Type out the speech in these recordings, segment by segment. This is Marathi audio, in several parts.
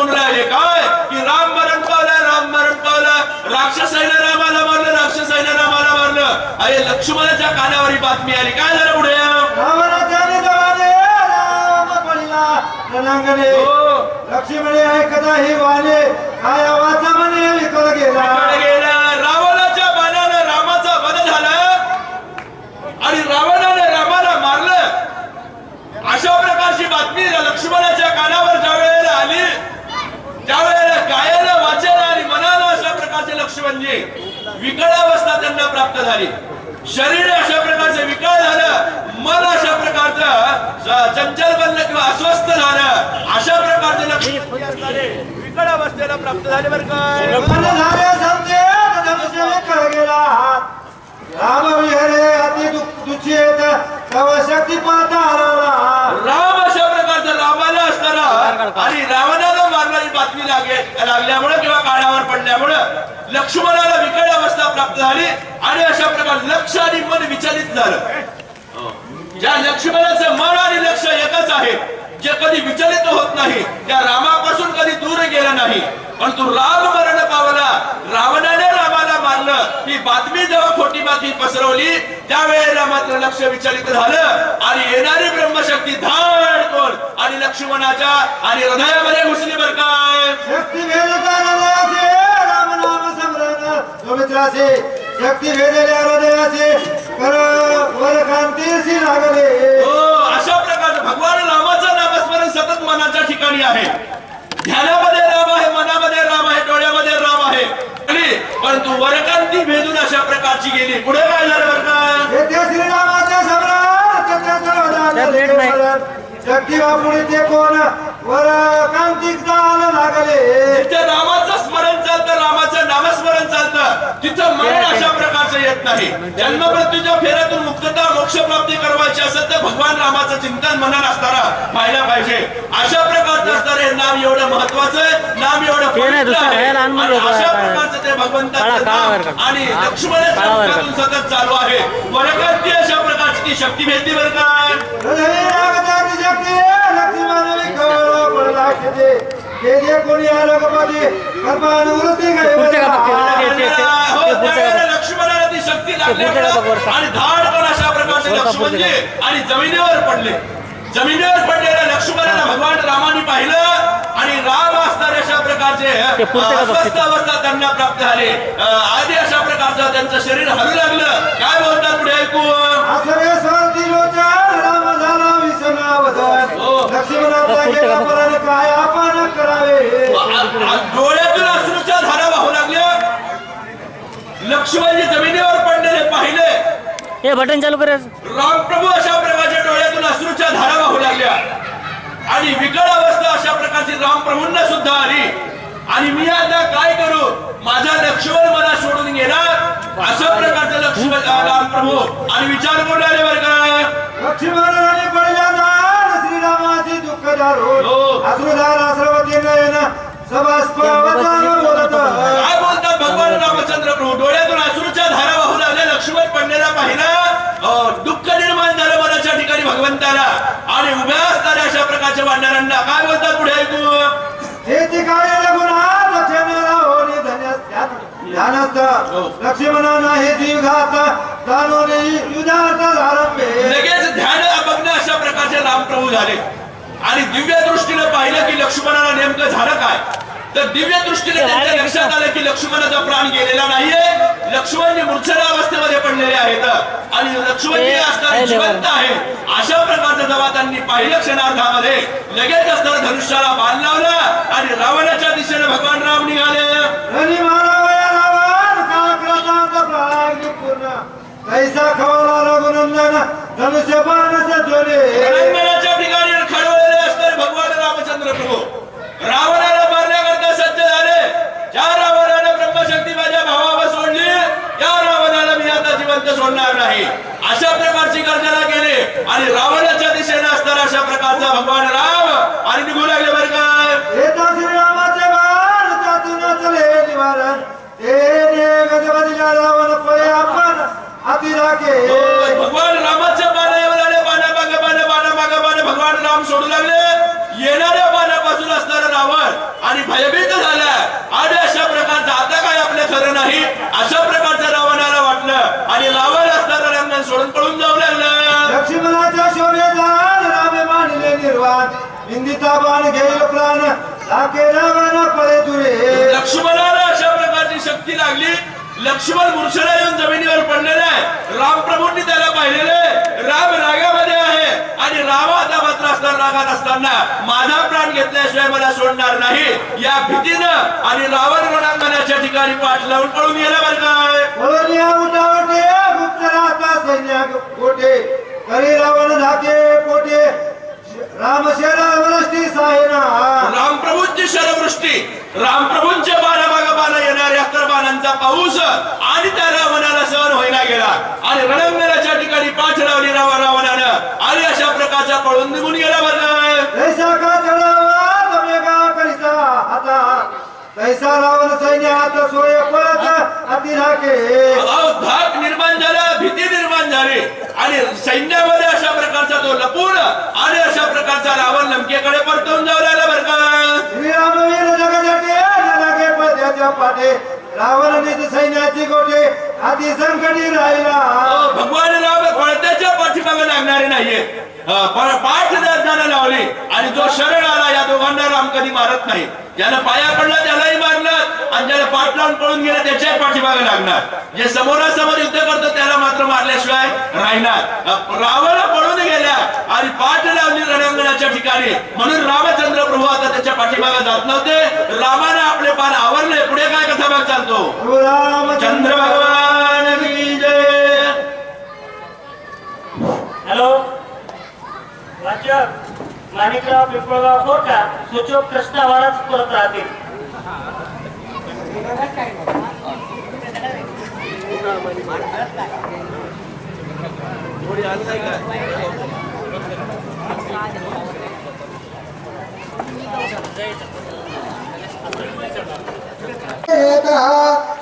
म्हणून राहिले काय की राम मरण पावलं राक्षसाईने रामाला मारलं राक्षसाईने रामाला मारलं. अरे लक्ष्मणाच्या कानावर ही बातमी आली. काय झालं पुढे लक्ष्मण ऐकता ही वाले काय आवाज म्हणे विकल गेला. रावणाच्या बाणाने रामाचा वध झाला आणि रावणाने रामाला मारलं. अशा प्रकारची बातमी लक्ष्मणाच्या कानावर ज्या वेळेला आली त्यावेळेला गायला वाचायला आणि मनाला अशा प्रकारचे लक्ष्मणजी विकळ अवस्था त्यांना प्राप्त झाली. शरीर अशा प्रकारचे विकळ झालं, मन अशा प्रकारचं चंचल बनलं किंवा अस्वस्थ झालं. अशा प्रकारचे लक्ष्मण विकळ अवस्थेला प्राप्त झाले. बरं काय राम विहरे अति दुःखित तव शक्ती पाहता राम अशा प्रकारचं रामाला असताना आणि रावणाला मारणारी बातमी लागल्यामुळे किंवा कानावर पडल्यामुळे लक्ष्मणाला विकळ अवस्था प्राप्त झाली आणि अशा प्रकारे लक्ष आणि मन विचलित झालं. ज्या लक्ष्मणाचं मन आणि लक्ष एकच आहे, जे कधी विचलित होत नाही, त्या रामापासून कधी दूर गेला नाही. परंतु राम मरण पावला, रावणाने रामाला मारलं ही बातमी जेव्हा खोटी बातमी पसरवली त्यावेळेला मात्र लक्ष विचलित झालं आणि येणारी ब्रह्मशक्ती धाड कोण आणि लक्ष्मणाच्या आणि हृदयामध्ये घुसली. बरं काय शक्ती भेदकाराचे राम नाम स्मरण पवित्राचे शक्ती भेदल्या हृदयाचे कर वर कांतीसी लागले. अशा प्रकारे भगवान रामाचं नामस्मरण सतत मनाच्या ठिकाणी आहे. ध्यानामध्ये राम आहे, मनामध्ये राम आहे, डोळ्यामध्ये राम आहे. परंतु वरकांती भेदून अशा प्रकारची गेली. पुढे काय झालं बरं का येथे श्रीरामाच्या शक्ती बापुडी ते कोण वर कांतिक जाल लागले. जिथे रामाचं स्मरण चालतं, रामाचं नामस्मरण चालतं, तिथं मरण अशा प्रकारचं येत नाही. जन्म मृत्यूच्या फेऱ्यातून मुक्तता मोक्ष प्राप्ती करवायची असेल तर भगवान रामाचं चिंतन मनात असताना व्हायला पाहिजे. अशा प्रकारचं असणारं हे नाम एवढं महत्वाचं, नाम एवढं पवित्र आहे. अशा प्रकारचं ते भगवंताचं नाम आणि लक्ष्मणाच्या मुखातून सतत चालू आहे. वरकांती अशा प्रकारची ती शक्ती भेटली. बरं काय कोणी लक्ष्मणाला ती शक्ती लागली आणि धाडकन अशा प्रकारचे लक्ष्मणजी आणि जमिनीवर पडले. जमिनीवर पडलेल्या लक्ष्मणाला भगवान रामाने पाहिलं आणि राम असणारे अशा प्रकारचे अस्वस्थ अवस्था त्यांना प्राप्त झाली. आधी अशा प्रकारचं त्यांचं शरीर हलू लागलं. काय बोलतात पुढे ऐकू काय आपण करावे. डोळ्यातून अश्रूच्या धारा वाहू लागल्या. लक्ष्मणजी जमिनीवर पडलेले पाहिले. हे बटन चालू कर. रामप्रभू अशा प्रकारच्या डोळ्यातून अश्रूच्या धारा वाहू लागल्या आणि विकळ अवस्था अशा प्रकारची रामप्रभूंना सुद्धा आली. आणि मी आता काय करू, माझा लक्ष्मण मला सोडून गेला. अशा प्रकारचं लक्ष्मण रामप्रभू आणि विचार करून आले. बरं का लक्ष्मणाने पहिल्यांदा श्रीरामाचे दुःख दारू अश्रुधार आश्रवती नयन काय बोलतात भगवान रामचंद्र प्रभू. डोळ्यातून अश्रूच्या धारा वाहू लागल्या. लक्ष्मण पडलेला पाहिला. दुःख निर्माण झालं मनाच्या ठिकाणी भगवंताला आणि उभ्या असणाऱ्या अशा प्रकारच्या वानरांना. काय बोलतात पुढे ऐकू लक्ष्मणा नाही जीवघात जाणून युधार्थ आरंभे. लगेच ध्यान बघणं अशा प्रकारचे रामप्रभू झाले आणि दिव्य दृष्टीने पाहिलं की लक्ष्मणाला नेमकं झालं काय. तर दिव्य दृष्टीने त्यांच्या लक्षात आलं की लक्ष्मणाचा प्राण गेलेला नाहीये. लक्ष्मणजी मूर्छना अवस्थेमध्ये पडलेले आहेत आणि लक्ष्मणजी असणारे जिवंत आहे. अशा प्रकारचं जेव्हा त्यांनी पाहिलं क्षणार्धामध्ये लगेच असणारा धनुष्याला बाण लावला आणि रावणाच्या दिशेने भगवान राम निघाले. कैसा खवला रघुनंदन धनुष्य बाणाचा झोले. रणांगणाच्या ठिकाणी खडवलेले असणारे भगवान रामचंद्र प्रभू रावणाला मारण्याकरता सज्ज झाले. ज्या रावणाने ब्रह्मशक्ती माझ्या भावावर सोडली त्या रावणाला मी आता जिवंत सोडणार नाही. अशा प्रकारची गर्जना केली आणि रावणाच्या दिशेने असणारा अशा प्रकारचा भगवान राम आणि निघू लागले. बरं काय येता श्रीरामाचे बाण त्यातून चले निवारण ते गजबजला रावण पळे आपण हाती राखे. भगवान रामाच्या बाणावर आले. बाणा मागे भगवान राम सोडू लागले. येणाऱ्या बाणापासून असणारा रावण आणि भयभीत झाला आणि अशा प्रकारचं आता काय आपलं खरं नाही अशा प्रकारचं रावणाला वाटलं आणि रावण असताना रंगण सोडून पळून जाऊ लागला. लक्ष्मणाच्या शोभेचा रामे मानले निर्वाण निंदिता बाण घेईल प्राण लाके रावण पळे दुरे. लक्ष्मणाला अशा प्रकारची शक्ती लागली. लक्ष्मण मूर्छेला येऊन जमिनीवर पडलेला आहे. रामप्रभूंनी त्याला पाहिलेलं आहे. राम रागामध्ये आहे आणि राम आता मात्र असताना रागात असताना माझा प्राण घेतल्याशिवाय मला सोडणार नाही या भीतीनं आणि रावण रणांगणाच्या ठिकाणी पाठ लावून पळून गेला. बरं काय पळूनिया उठावटे गुप्त राहता सैन्य कोठे करी रावण धाके पोटे राम शेरा वनष्टी साहेना. रामप्रभूंची शरवृष्टी रामप्रभूंच्या बाणामाग बाण येणाऱ्या अस्त्र बाणांचा पाऊस आणि त्या रावणाला सहन होईना गेला आणि रणांगणाच्या ठिकाणी पाठ लावली रावणानं आणि अशा प्रकारचा पळून निघून गेला. बरं ऐसा का चढावा तुम्ही का करीता आता तैसा रावण सैन्यात सोय पळत अति धाके. धाक निर्माण झाला भीती निर्माण झाली आणि सैन्यामध्ये अशा प्रकारचा तो लपून आणि अशा प्रकारचा रावण लंकेकडे परतून जाऊ लागला. बरं का श्रीरामवीर जगजटे लागे पद्याच्या पाठे रावण निज सैन्याची गोठे अति संकटी राहिला. भगवान राम पळत्याच्या पाठीमागे लागणारे नाहीये. पाठ ज्यानं लावली आणि जो शरण आला या दोघांना राम कधी मारत नाही. ज्यानं पाया पडला त्यालाही मारलं आणि ज्याला पाठ लावून पळून गेलं त्याच्याही पाठीमागे लागणार. जे समोरासमोर युद्ध करतो त्याला मात्र मारल्याशिवाय राहणार. रावण पळून गेल्या आणि पाठ लावली रणांगणाच्या ठिकाणी म्हणून रामचंद्र प्रभू आता त्याच्या पाठीमागे जात नव्हते. रामाने आपले पान आवरले. पुढे काय कथा भाग चालतो. रामचंद्र भगवान की जय. हॅलो वाचक माणिकराव पिंपळगाव कोटा सूचक प्रश्न आवाज करत राहतील.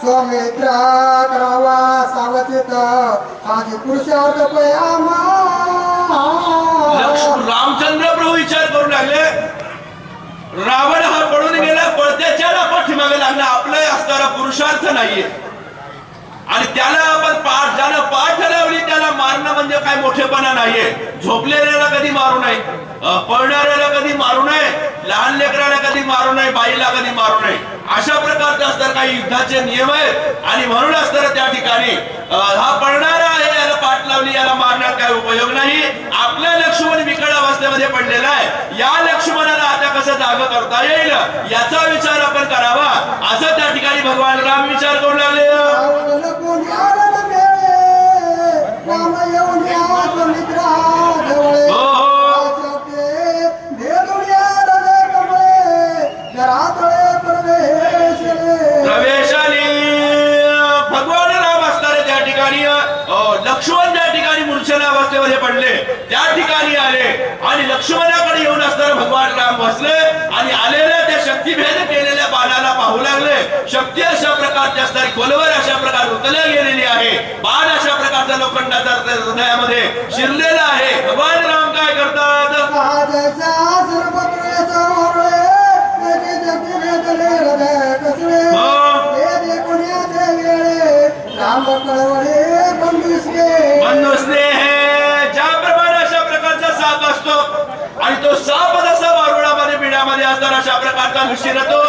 स्वामित्रा करावा सावचित आधी पुरुषार्थ पयामा. रामचंद्र प्रभू विचार करू लागले. रावण हा पळून गेला पळत्याच्या पाठीमागे लागला. आपला असणारा पुरुषार्थ नाहीये आणि त्याला आपण ज्यानं पाठ लावली त्याला मारणं म्हणजे काय मोठेपणा नाहीये. झोपलेल्याला कधी मारू नये, पळणाऱ्याला कधी मारू नये, लहान लेकराला कधी मारू नये, बाईला कधी मारू नये. अशा प्रकारचे असतात काही युद्धाचे नियम आहेत आणि म्हणून असताना त्या ठिकाणी हा पळणारा आहे याला पाठ लावली याला मारण्यात काय उपयोग नाही. आपल्या लक्ष्मण विकट अवस्थेमध्ये पडलेला आहे. या लक्ष्मणाला आता कसं जाग करता येईल याचा विचार आपण करावा असं त्या ठिकाणी भगवान राम विचार करू लागले. भगवान राम असणारे त्या ठिकाणी लक्ष्मण त्या ठिकाणी मूर्छना अवस्थेमध्ये पडले त्या ठिकाणी आले आणि लक्ष्मणाकडे येऊन असताना भगवान राम बसले आणि आलेल्या त्या शक्तीभेद केलेल्या बाणाला पाहू लागले. शक्ती अशा प्रकारची असणारी खोलवर अशा प्रकारे उतरल्या गेलेली आहे. बाण अशा प्रकारचा लोखंडाचा हृदयामध्ये शिरलेला आहे. भगवान राम काय करतात. बंधुस्ने ज्याप्रमाणे अशा प्रकारचा साप असतो आणि तो साप जसा वारुळामध्ये बिड्यामध्ये असताना अशा प्रकारचा शिरतो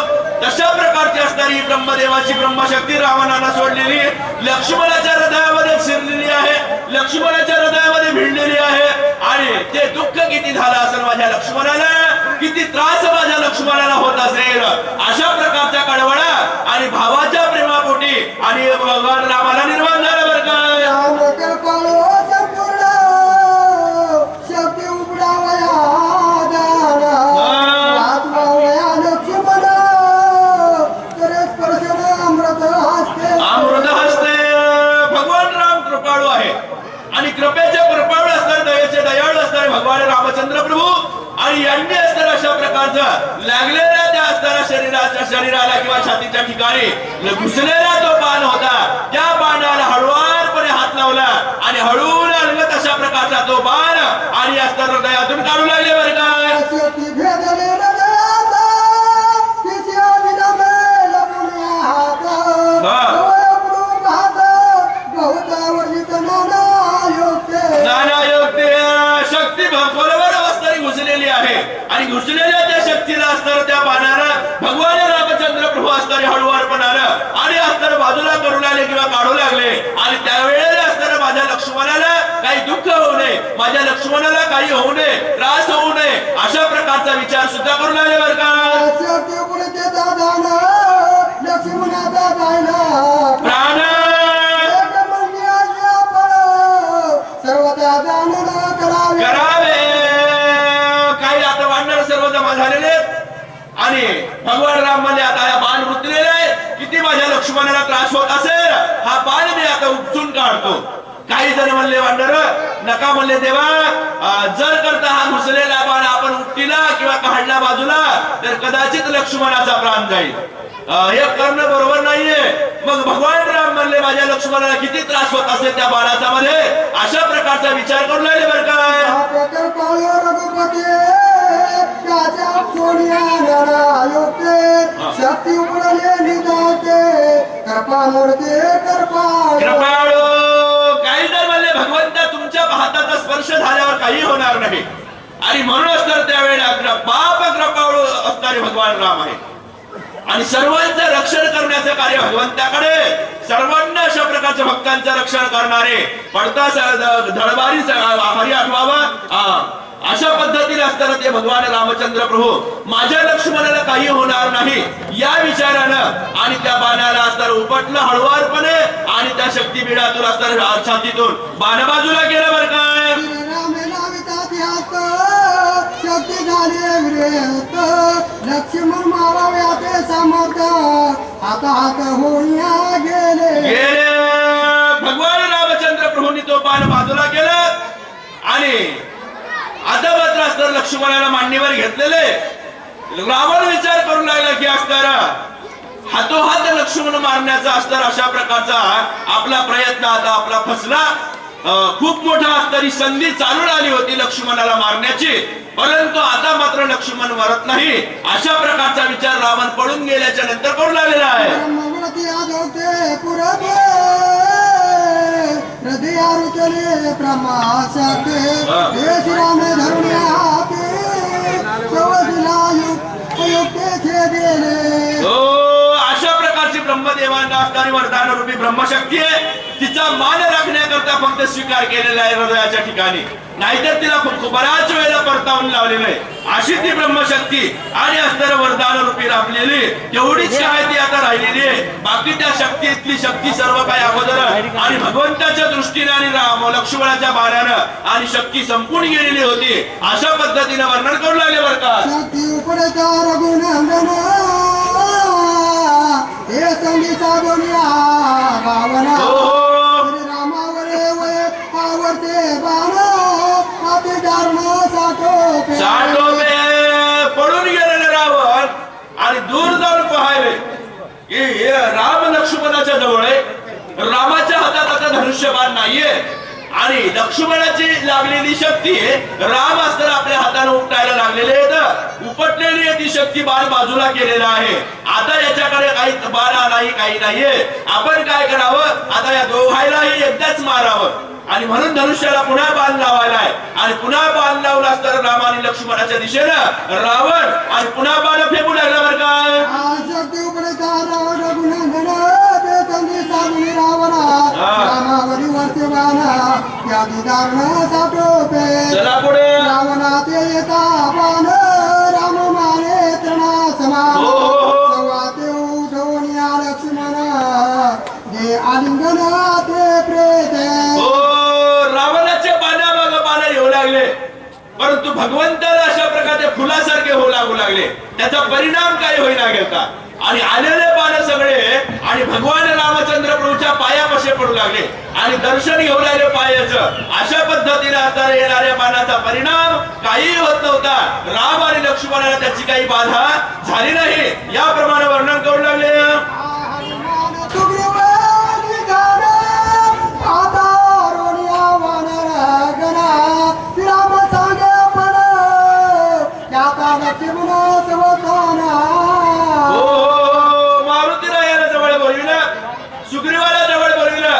तशा प्रकारची असणारी ब्रह्मदेवाची ब्रह्मशक्ती रावणाला सोडलेली लक्ष्मणाच्या हृदयामध्ये शिरलेली आहे. लक्ष्मणाच्या हृदयामध्ये भिडलेली आहे आणि ते दुःख किती झालं असेल माझ्या लक्ष्मणाला, किती त्रास माझ्या लक्ष्मणाला होत असेल. अशा प्रकारच्या कळवळा आणि भावाच्या प्रेमापोटी आणि भगवान रामाला निर्माण झालं. बरं काय अमृत हस्ते. भगवान राम कृपाळू आहे आणि कृपेचे कृपाळू असणारे दयेचे दयाळू असणारे भगवान रामचंद्र प्रभू आणि यांनी असणारा अशा प्रकारचा लागलेल्या त्या असणाऱ्या शरीराला किंवा छातीच्या ठिकाणी घुसलेला तो बाण होता. त्या बाणाला हळुवारपणे हात लावला आणि हळून अलगत अशा प्रकारचा तो बाण आणि असणाऱ्या हृदयातून काढू लागले. बरं काय आणि घुसलेल्या त्या शक्तीला असणारं त्या बाणानं भगवान रामचंद्र प्रभू असणारे हळूवारपणानं आणि असणारं बाजूला करू लागले किंवा काढू लागले. आणि त्यावेळेला असणारं माझ्या लक्ष्मणाला काही दुःख होऊ नये, माझ्या लक्ष्मणाला काही होऊ नये, त्रास होऊ नये, अशा प्रकारचा विचार सुद्धा करू लागले बरं का. लक्ष्मणाचा जायला प्राण सर्वता जाणून करावे. काही आता वाढणारे सर्व जमा झालेले आणि भगवान राम म्हणले आता या बाण रुतलेला आहे, किती माझ्या लक्ष्मणाला त्रास होत असेल, हा बाण मी आता उपसून काढतो. काही जण म्हणले वाढणार नका, म्हणले देवा जर करता हा घुसलेला बाण आपण उपटीला किंवा काढला बाजूला तर कदाचित लक्ष्मणाचा प्राण जाईल, हे करणं बरोबर नाहीये. मग भगवान राम म्हणले माझ्या लक्ष्मणाला किती त्रास होत असेल त्या बाणाचा मध्ये, अशा प्रकारचा विचार करू लागले बरं काय. शक्ती उडले निघते कृपा मूर्ती कृपाळू. काही जर म्हणले भगवंता तुमच्या हाताचा स्पर्श झाल्यावर काही होणार नाही, आणि म्हणूनच तर त्यावेळेला बाप कृपाळू असणारे भगवान राम आहे. आणि सर्वांचं रक्षण करण्याचं कार्य भगवंताकडे, सर्वांना अशा प्रकारच्या भक्तांचं रक्षण करणारे पडता धडबारी हरी आठवावा अशा पद्धतीने असताना ते भगवान रामचंद्र प्रभू माझ्या लक्ष्मणाला काही होणार नाही या विचारानं आणि त्या बाणाला असताना उपटलं हळुवारपणे आणि त्या शक्तीपीठातून असताना छातीतून बाण बाजूला गेलं बरं काय. शक्ती झाले लक्ष्मण माराव्याचे सामर्थ्य आता हात होऊया गेले. भगवान रामचंद्र प्रभूंनी तो बाण बाजूला केला आणि आता मात्र असताना लक्ष्मणाला मांडीवर घेतलेले रावण विचार करू लागला की असताना हातोहात लक्ष्मण मारण्याचा असताना अशा प्रकारचा आपला प्रयत्न आता आपला फसला. खूप मोठा असणारी संधी चालून आली होती लक्ष्मणाला मारण्याची, परंतु आता मात्र लक्ष्मण मरत नाही अशा प्रकारचा विचार रावण पळून गेल्याच्या नंतर करू लागलेला आहे. अशा प्रकारची ब्रह्मदेवांना असणारी वरदान रूपी ब्रह्मशक्ती आहे. तिचा मान राखण्याकरता फक्त स्वीकार केलेला आहे हृदयाच्या ठिकाणी, नाहीतर तिला बऱ्याच वेळेला परतावून लावलेलं आहे. अशी ती ब्रह्मशक्ती आणि असणारं वरदान रूपी राखलेली तेवढीच काय ती आता राहिलेली आहे. बाकी त्या शक्तीतली शक्ती सर्व काही अगोदर आणि भगवंताच्या दृष्टीने आणि लक्ष्मणाच्या बाणानं आणि शक्ती संपून गेलेली होती अशा पद्धतीने वर्णन करू लागले बरं का. पडून गेलेले रावण आणि दूर जाऊन पाहिले की हे राम लक्ष्मणाच्या जवळ आहे. रामाच्या हातात आता धनुष्यबाण नाहीये आणि लक्ष्मणाची लागलेली शक्ती राम असताना आपल्या हाताने उपटायला लागलेले आहेत. उपटलेली ती शक्ती बाण बाजूला केलेला आहे. आता याच्याकडे काही बाण नाही, काही नाहीये. आपण काय करावं, आता या दोघायलाही एकदाच मारावं आणि म्हणून धनुष्याला पुन्हा बाण लावायला आहे. आणि पुन्हा बाण लावला असताना राम आणि लक्ष्मणाच्या दिशेनं रावण आणि पुन्हा बाण फेकू लागला बरं का. चला पुढे. रावणाचे येता बाण राम माने तृणा समान संवाते उठवून या लक्ष्मण जे आलिंगन ते प्रेत. रावणाच्या बाणामाग बाण येऊ लागले, परंतु भगवंताला अशा प्रकारचे फुलासारखे होऊ लागू लागले. त्याचा परिणाम काय होईना गेला आणि आलेले बाण सगळे आणि भगवान रामचंद्र प्रभूच्या पायापाशी पडू लागले आणि दर्शन घेऊ लागले पायाचं. अशा पद्धतीने असणाऱ्या येणाऱ्या बाणाचा परिणाम काही होत नव्हता. राम आणि लक्ष्मणाला त्याची काही बाधा झाली नाही याप्रमाणे वर्णन करू लागले. मारुतीरायाला जवळ बोलविलं, सुग्रीवाला जवळ बोलविलं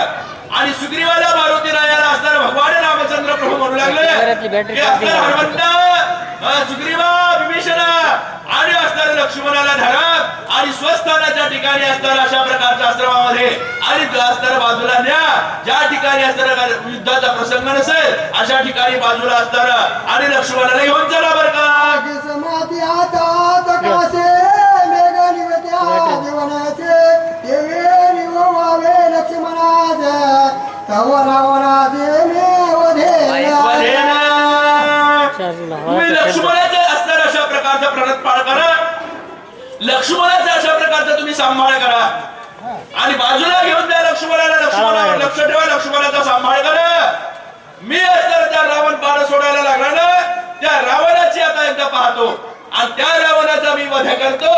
आणि सुग्रीवाला मारुतीरायाला असताना भगवान रामचंद्र प्रभू म्हणू लागले की हनुमंता, सुग्रीवा, लक्ष्मणाला धरा आणि स्वस्थानाच्या ठिकाणी असताना अशा प्रकारच्या आश्रमामध्ये आणि असताना बाजूला न्या. ज्या ठिकाणी असताना युद्धाचा प्रसंग नसेल अशा ठिकाणी बाजूला असताना आणि लक्ष्मणाला घेऊन चला बरं का. समाध्याचा तकासे मेघ निवत्या जीवनाचे देवे निववावे लक्ष्मणाचे तव रावणाचे वधेना. तुम्ही लक्ष्मणाचे असताना अशा प्रकारचा प्रणतपाळ करा. लक्ष्मणाचा अशा प्रकारचा तुम्ही सांभाळ करा आणि बाजूला घेऊन द्या लक्ष्मणाला. लक्ष्मणावर लक्ष ठेवा, लक्ष्मणाचा सांभाळ करा. मी असताना त्या रावण बाण सोडायला लागला ना त्या रावणाची आता एकदा पाहतो आणि त्या रावणाचा मी वध करतो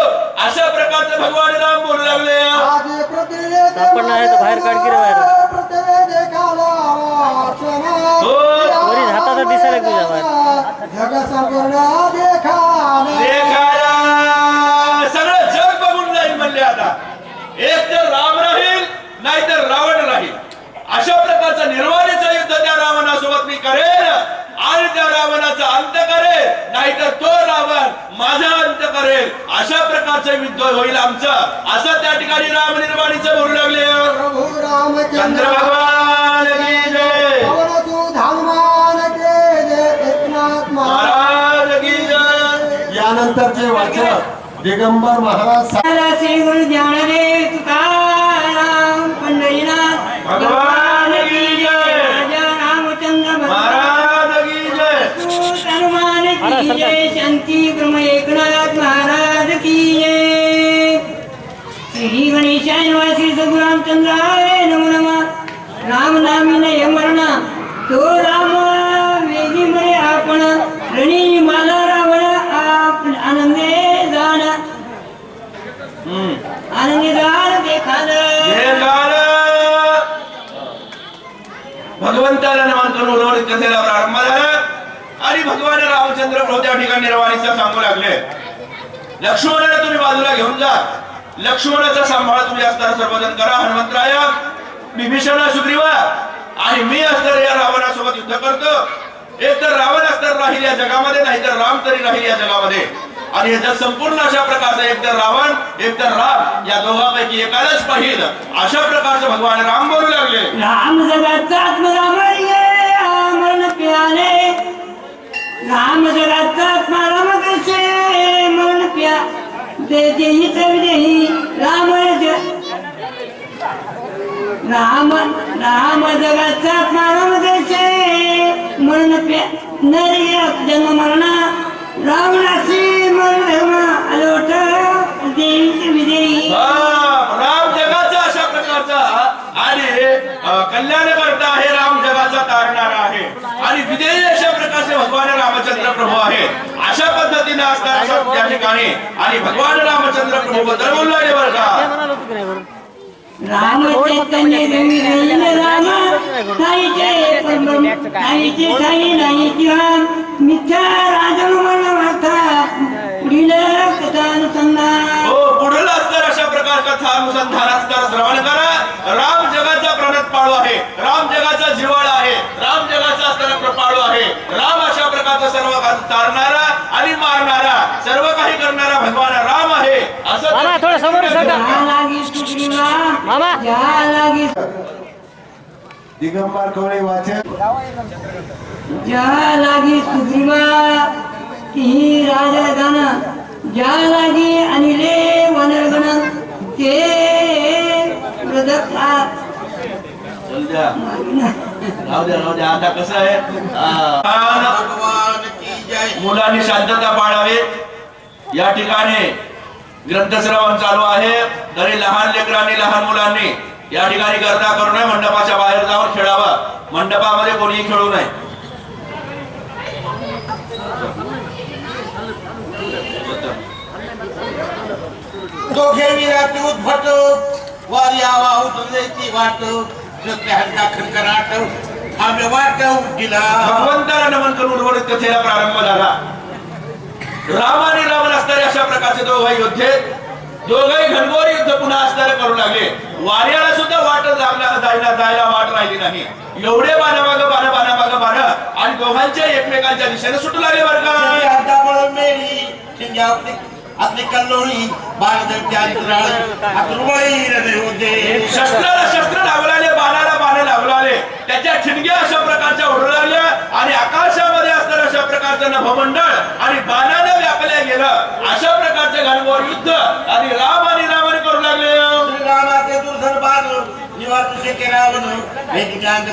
अशा प्रकारचे भगवान राम बोलू लागले. आपण नाही तर बाहेर काढ की रे बाहेर. वरील हाताचा दिसायला तुझ्या बाहेर. जग संपूर्ण देखाला सगळं जग बघून जाईल म्हणले. आता एक तर राम राहील नाहीतर रावण राहील. अशा प्रकारचं निर्वाणीचं युद्ध त्या रावणासोबत मी करेन आणि त्या रावणाचा अंत करेल नाहीतर तो रावण माझा अंत करेल. अशा प्रकारचं युद्ध होईल आमचं असं त्या ठिकाणी राम निर्वाणीचं बोलू लागले. प्रभू रामचंद्र चंद्र भगवान की जय. हनुमान के जय. एकनाथ महाराज की जय. यानंतरचे वाचक दिगंबर महाराज श्री गुरु ज्ञानदेव तुकाराम पंढरीनाथ भगवान की जय. राजा रामचंद्र महाराज की जय. हनुमान की जय. शांती ब्रह्म एकनाथ महाराज की जय. श्री गणेशाय नमः. श्री सद्गुरु रामचंद्राय नमो नमः. राम नामी नये मरणा तो राम वेगी मरे आपण रणी माला रावण आप आनंदे जाणा आनंदी जाण देखाल. हे काल भगवंताला नमन करून उर्वरित कथेला प्रारंभ झाला आणि भगवान रामचंद्र प्रभू त्या ठिकाणी निर्वाणीचा सांगू लागले. लक्ष्मणाला तुम्ही बाजूला घेऊन जा. लक्ष्मणाचा सांभाळ तुम्ही असताना सर्वजण करा. हनुमंतराय विभीषण सुग्रीवा आणि मी असताना या रावणासोबत युद्ध करतो. एक तर रावण असताना राहील या जगामध्ये नाहीतर राम तरी राहील या जगामध्ये. आणि हे जर संपूर्ण अशा प्रकारचं एक तर रावण एक तर राम या दोघांपैकी एकालाच पाहिजे अशा प्रकारचं भगवान राम बोलू लागले. राम जगाचा आत्मराम मरण प्याले. राम जगाचा आत्मा राम करशे मरण प्या देही देही राम राम राम जगाचा आत्मा राम करशे मरण प्या नर जन्म मरणा रावणाची मरण धर्म अलोट देवी विदेही. राम जगाचा अशा प्रकारचा आणि कल्याण करता आहे. राम जगाचा तारणारा आहे आणि विदेही अशा प्रकारचे भगवान रामचंद्र प्रभू आहे. अशा पद्धतीने असताना त्या ठिकाणी आणि भगवान रामचंद्र प्रभू बद्दल बोलले बरं का. ते म्हणाल होतं की नाही बरं. राम चैतन्य देवी राम ताईचे परम ताईचे ताई नाही किंवा मिथ्या राजमर्था पुढील कथानुसंधान. हो पुढील असणार अशा प्रकार कथा अनुसंधान असणार श्रवण करा. राम जगाचा प्रणतपाळू आहे. राम जगाचा जिव्हाळा आहे. राम जगाचा असणारा कृपाळू आहे. राम अशा प्रकारचा सर्व तारणारा आणि मारणारा सर्व काही करणारा भगवान राम आहे असं. मामा थोडं समोर सरका. ज्या लागी सुग्रीवा मामा ज्या लागी दिगंबर कोळे वाचक ज्या लागी सुग्रीवा ती राजगान ज्या लागी अनिले वनरगण ते प्रदत्तात. राहू द्या आता कसं आहे. मुलांनी शांतता पाळावी. या ठिकाणी ग्रंथश्रवण चालू आहे तरी लहान लेकरांनी लहान मुलांनी या ठिकाणी गर्दा करू नये. मंडपाच्या बाहेर जाऊन खेळावा. मंडपामध्ये कोणीही खेळू नये. दोघे विराती उद्भट वारी आवा उतरती वाट खनखनाट थांबे वाट दिला. भगवंताला नमन करून उर्वरित कथेला प्रारंभ झाला. राम आणि रावण असणारे अशा प्रकारचे दोघे योद्धे दोघे घनघोर युद्ध पुन्हा असणारे करू लागले. वाऱ्याला सुद्धा वाट जायला वाट राहिली नाही. एवढे बाणामाग बाण आणि दोघांच्या एकमेकांच्या दिशेने सुटू लागले बरं का. मेली आपली कल्लोळी बाणदळते होते शस्त्राला शस्त्र लागलाले, बाणाला बाण लागलाले, त्याच्या ठिणग्या अशा प्रकारच्या उडू लागल्या आणि आकाशामध्ये असणारं अशा प्रकारचं नभमंडळ आणि बाणाने व्यापल्या गेलं. अशा प्रकारचे घनघोर युद्ध आणि रामाने करू लागले. श्रीरामाचे दुर्धर बाण निवारते रावण हे ज्ञान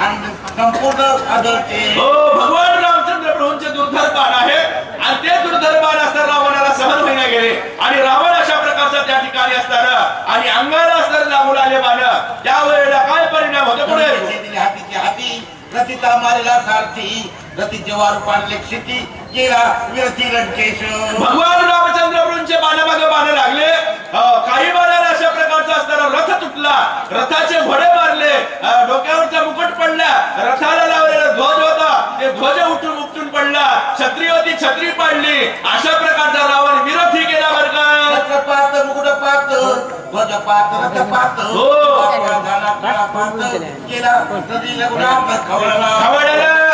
आणि संपूर्ण आदळते. हो, भगवान रामचंद्र प्रभूंचे दुर्धर बाण आहे आणि ते दुर्धर बाण असताना रावणाला सहन होईना गेले आणि रावण अशा प्रकारचा त्या ठिकाणी असताना आणि अंगाला असताना लागू लागले बाण. त्यावेळेला काय परिणाम होतो पुढे? हातीची हाती रतिता मारेला सारथी रतीचे वारू पाडले क्षिती केला विरथी लंकेश. भगवान रामचंद्र प्रभूंचे बाणामागे बाण लागले. काही बाणाला अशा प्रकारचा असताना रथ तुटला, रथाचे घोडे मारले, डोक्यावरचा मुकुट पडला, रथाला लावलेला ध्वज होता ते ध्वज उपटून पडला, छत्री होती छत्री पाडली. अशा प्रकारचा रावण विरोधी केला बरं का. छत्र पात मुकुट पात ध्वज पात रथ पात केला नदीला गुलाब खवळला.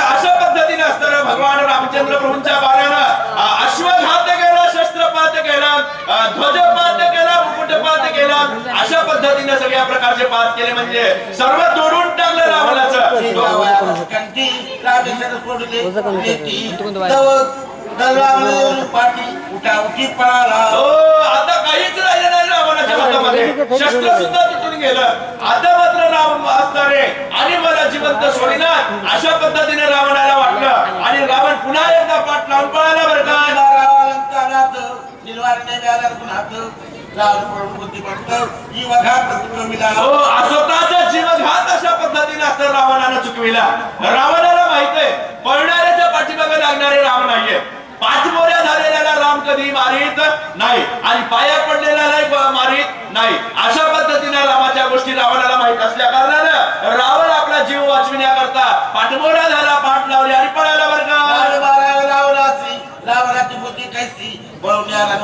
अशा पद्धतीने असताना भगवान रामचंद्र प्रभूंच्या बाणानं अश्वघात केला, शस्त्रपात केला, ध्वजपात केला, मुकुटपात केला. अशा पद्धतीने सगळ्या प्रकारचे पात केले म्हणजे सर्व तोडून टाकलं रावणाचं. कंठी राजेश्वर सोडले पाठी उठा उठी पळाला. हो, आता काहीच राहिलं नाही रावणाच्या हातामध्ये, शस्त्र सुद्धा तुटून गेलं. आता मात्र राम असणारे आणि मला जिवंत सोडीना अशा पद्धतीने रावणाला वाटलं आणि रावण पुन्हा एकदा पाठ लावून पळाला बरं का. स्वतःचा जीवघात अशा पद्धतीने असताना रावणाला चुकविला. रावणाला माहित आहे पळणाऱ्याच्या पाठीमागे लागणारे राम नाहीये, पाठमोऱ्या झालेल्याला राम कधी मारित नाही आणि पाया पडलेल्याला मारित नाही. अशा पद्धतीने रामाच्या गोष्टी रावणाला माहित असल्या कारणानं रावण आपला जीव वाचविण्याकरता पाठमोऱ्या झाला, पाठ लावली आणि पळाला बरं का. रावणाची बुद्धी कैसी बळवण्याला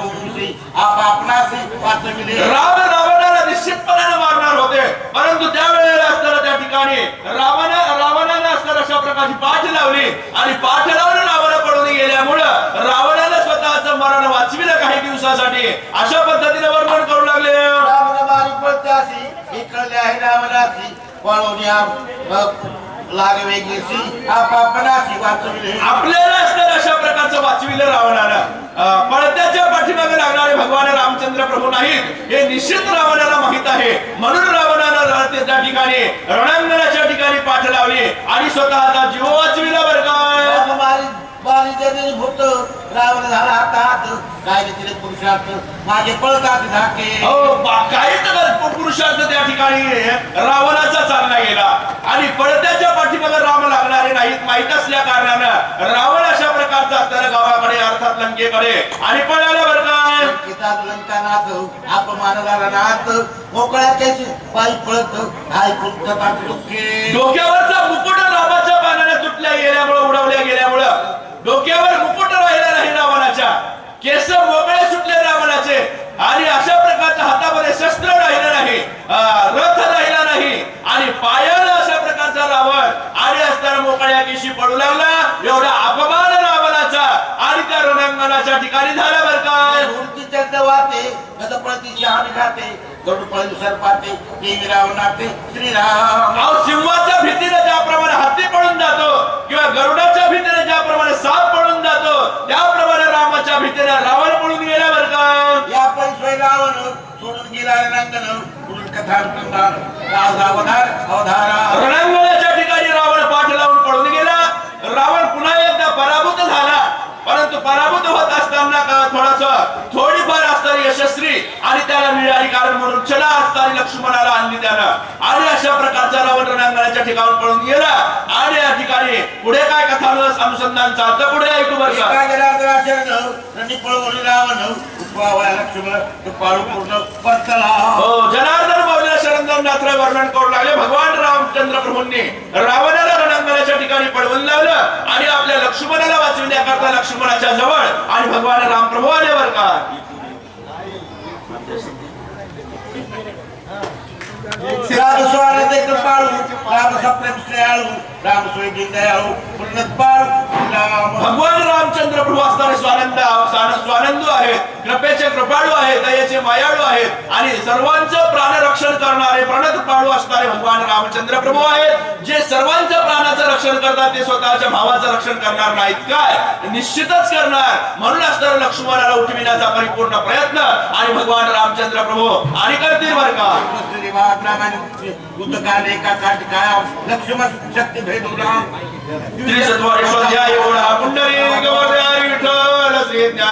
वाचविले. राम रावणाला निश्चितपणाने मारणार होते, परंतु त्यावेळेला असताना त्या ठिकाणी रावणाने असताना अशा प्रकारची पाठ लावली आणि पाठ लावून रावण पळून गेल्यामुळं रावणाला स्वतःचं मरण वाचविलं काही दिवसासाठी. अशा पद्धतीने वर्णन करू लागले. रावण बारीक पळतासी हे कळले आहे रावणाची पळवण्या लागवे गेसी आपापणाशी वाचविले. आपल्याला असताना अशा प्रकारचं वाचविलं रावणाला. पळत्याच्या पाठीमागे लागणारे भगवान रामचंद्र प्रभू नाहीत हे निश्चित रावणाला माहित आहे. म्हणून रावणानं त्या ठिकाणी रणांगणाच्या ठिकाणी पाठ लावली आणि स्वतःचा जीव वाचविला बरं का. भूत रावण झाला हातात काय तिने पुरुषार्थ माझे पळतात धाके. काहीच पुरुषार्थ त्या ठिकाणी रावणाचा चालला गेला आणि पळत्याच्या पाठीमागे राम लागणारे नाहीत माहित असल्या कारणानं रावण अशा प्रकारचा असताना गावाकडे अर्थात लंकेकडे आणि पळाला बरं काय. लंकानाथ अपमानला रणात मोकळ्या कैसे पायी पळत डोक्यावरचा मुकुट रामाच्या बाणाने तुटल्या गेल्यामुळे उडवल्या गेल्यामुळं डोक्यावर मुकुट राहिला नाही रावणाच्या, केस मोकळे सुटले रावणाचे आणि अशा प्रकारच्या हातामध्ये शस्त्र राहिलं नाही, रथ राहिला नाही आणि पायाला अशा प्रकारचा रावण आणि असताना मोकळ्या केशी पडू लागला. एवढा अपमान रावणाचा आणि त्या रणांगणाच्या ठिकाणी झाला बरं काय. वाते गदपळती शहाणी खाते गरुडपळी सरपाते देवी रावणाते श्रीराम. सिंहाच्या भीतीने ज्याप्रमाणे हत्ती पळून जातो किंवा गरुडाच्या भीतीने ज्याप्रमाणे साप पळून जातो त्याप्रमाणे रामाच्या भीतीने रावण पळून गेला बरं का. या पण रावण सोडून गेला रणांगण पुढील कथा रणांगणाच्या ठिकाणी रावण पाठ लावून पळून गेला. रावण पुन्हा एकदा पराभूत झाला, परंतु पराभूत होत असताना थोडीफार असणारी यशस्वी आणि त्याला मिळाली कारण म्हणून चला असणारी लक्ष्मणाला आणली त्यानं आणि अशा प्रकारचा रावण रणांगणाच्या ठिकाणी पळून गेला. आणि या ठिकाणी पुढे काय कथा अनुसंधान चालतं पुढे ऐकू बरं का. जनार्दन बाबूला शरणनाथ वर्णन करू लागले. भगवान रामचंद्र प्रभूंनी रावणाला रणांगणाच्या ठिकाणी पळवून लावलं आणि आपल्या लक्ष्मणाला वाचविण्याकरता लक्ष्मणाच्या जवळ आणि भगवान राम प्रभू आले बरं का. राम स्वार देख पाळू राम सप्रेम श्रेयाळू राम सोय दयाळू पूर्णत्पाळ राम भगवान रामचंद्र प्रभू असणारे स्वानंद आहेत, कृपेचे कृपाळू आहेत, दयेचे मायाळू आहेत आणि सर्वांचं प्राणरक्षण करणारे प्रणतपाळू असणारे भगवान रामचंद्र प्रभू आहेत, जे सर्वांच्या प्राणाचं रक्षण करतात ते स्वतःच्या भावाचं रक्षण करणार नाहीत काय, निश्चितच करणार. म्हणून असणाऱ्या लक्ष्मणाला उठविण्याचा परिपूर्ण प्रयत्न आणि भगवान रामचंद्र प्रभू आणि करतील बरं का. बुद्धकाले एका काठी कायम लक्ष्मण शक्ती भेटूला त्रिशत्वारी स्वाध्याय एवढा पुंडरीक वरदारी विठ्ठल श्री ज्ञान